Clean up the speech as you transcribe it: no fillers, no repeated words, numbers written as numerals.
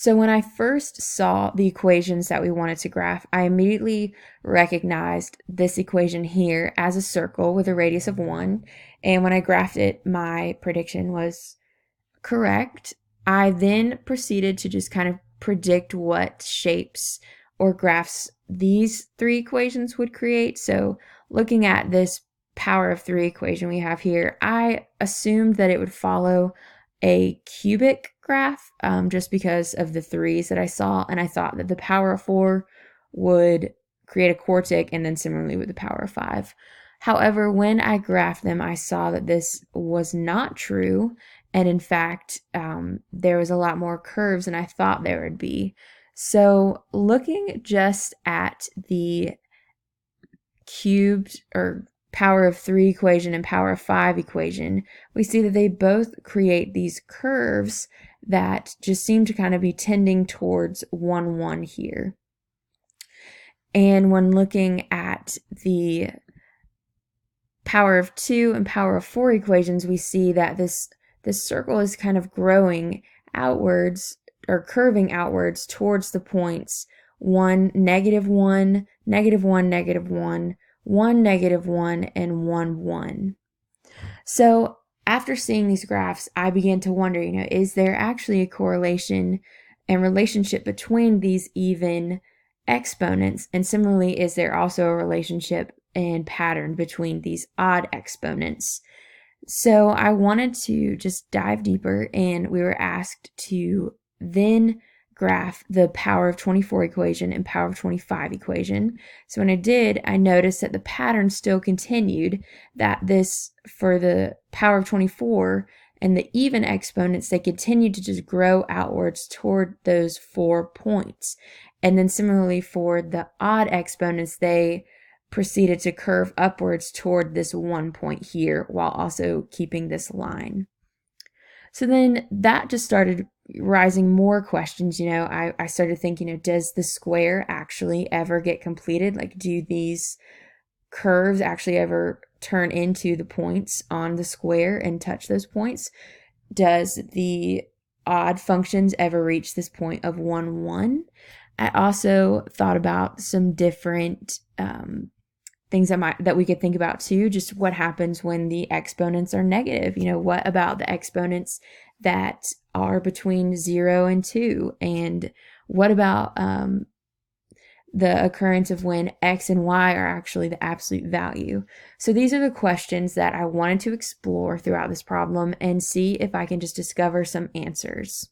So when I first saw the equations that we wanted to graph, I immediately recognized this equation here as a circle with a radius of 1. And when I graphed it, my prediction was correct. I then proceeded to just kind of predict what shapes or graphs these three equations would create. So looking at this power of 3 equation we have here, I assumed that it would follow a cubic graph just because of the 3's that I saw, and I thought that the power of 4 would create a quartic, and then similarly with the power of 5. However, when I graphed them, I saw that this was not true, and in fact, there was a lot more curves than I thought there would be. So looking just at the cubed or power of 3 equation and power of 5 equation, we see that they both create these curves that just seem to kind of be tending towards 1, 1 here. And when looking at the power of 2 and power of 4 equations, we see that this circle is kind of growing outwards or curving outwards towards the points 1, -1, -1, -1, 1, -1, and 1, 1. So after seeing these graphs, I began to wonder, is there actually a correlation and relationship between these even exponents? And similarly, is there also a relationship and pattern between these odd exponents? So I wanted to just dive deeper, and we were asked to then graph the power of 24 equation and power of 25 equation. So when I did, I noticed that the pattern still continued, that this, for the power of 24 and the even exponents, they continued to just grow outwards toward those 4 points. And then similarly for the odd exponents, they proceeded to curve upwards toward this 1 point here while also keeping this line. So then that just started rising more questions. I started thinking, does the square actually ever get completed? Like, do these curves actually ever turn into the points on the square and touch those points? Does the odd functions ever reach this point of 1, 1? I also thought about some different things that we could think about too. Just what happens when the exponents are negative? What about the exponents that are between 0 and 2? And what about the occurrence of when x and y are actually the absolute value? So these are the questions that I wanted to explore throughout this problem and see if I can just discover some answers.